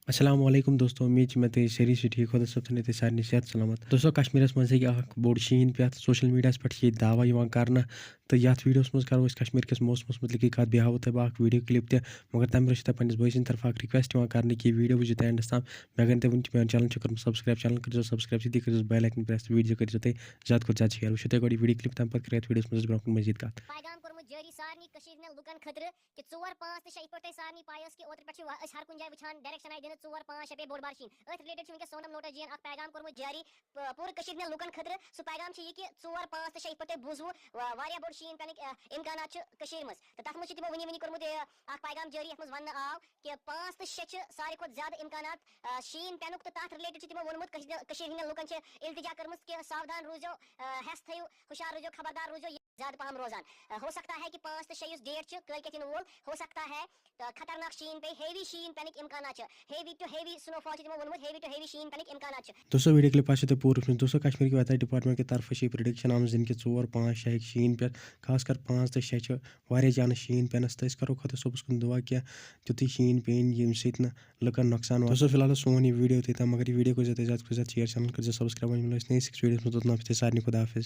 अस्सलाम वालेकुम दोस्तों उम्मीद मैं तो सारी ठीक हो सब थे सारे सेहत सलामत दोस्तों कश्मीर मज बोड़ शीन पे सोशल मीडिया पे दावा कर तो ये वीडियोस मज करो कश्मीर किस मौसमस मुतलिक कत बेहाव तुम वीडियो क्लिप ते मगर तम पे पे बई तरफ रिक्वेस्ट कर कि वीडियो वो एंडस तम मे अगर तुम वन चैनल कर सब्सक्राइब चैनल कर सब्सक्राइब सी कर बेल आइकन प्रेस वीडियो कर ज्यादा खुद ज्यादा शेयर वो तुम गो वीडियो क्लिप तम पे कर वीडियोस मज ब्रोह मजीद कत पैगाम कोर्मुत जारी सारनी कशीर ने लुकन खतर कि 4-5 ते शे पे सारनी पायस कि ओतर पे हर कुन जाय वछान डायरेक्शन आई दिन 4-5 शे पे बोड़ बार शीन अथ रिलेटेड छ सोनम नोटा जी अख पैगाम कोर्मुत जारी पूरे कशीर ने लुकन खतर सु पैगाम छ ये कि 4-5 ते शे पे बुझव वारिया बोड़ शीन पेनिक इम्कानात छ कशीर मस त तथ मस तिमो वनी कोर्मुत अख पैगाम जारी यख मस वन आव कि 5 ते 6 छ सारे खोत ज्यादा इम्कानात शीन पेनुक त तथ रिलेटेड छ तिमो वनमुत कशीर ने लुकन छ इल्तिजा करमस कि सावधान रोजो हेस थयो हुशार रोजो खबरदार रोजो ज्यादा पहम रोजान हो सकता है कि 5 तो 6 डेट कल के वोल हो सकता है खतरनाक शीन पे हेवी शीन पेनिक इम्कान heavy to heavy snowfall heavy to heavy शीन पेनिक इम्कान दोस्तों वीडियो क्लिप तो पूरा दोस्तों कश्मीर की वेदर डिपार्टमेंट की तरफ से प्रिडिक्शन आम जिन के 4-5 शीन पे खासकर 5 तो 6 जान शीन पेनस तो करो खुद सोबस कुन दुआ क्या तुत शीन पेन ये सत लुकन नुकसान दोस्तों फिलहाल सोन ये वीडियो मगर ये वीडियो को ज्यादा शेयर चैनल कर सब्सक्राइब नई वीडियो में सारे खुदा हाफिज।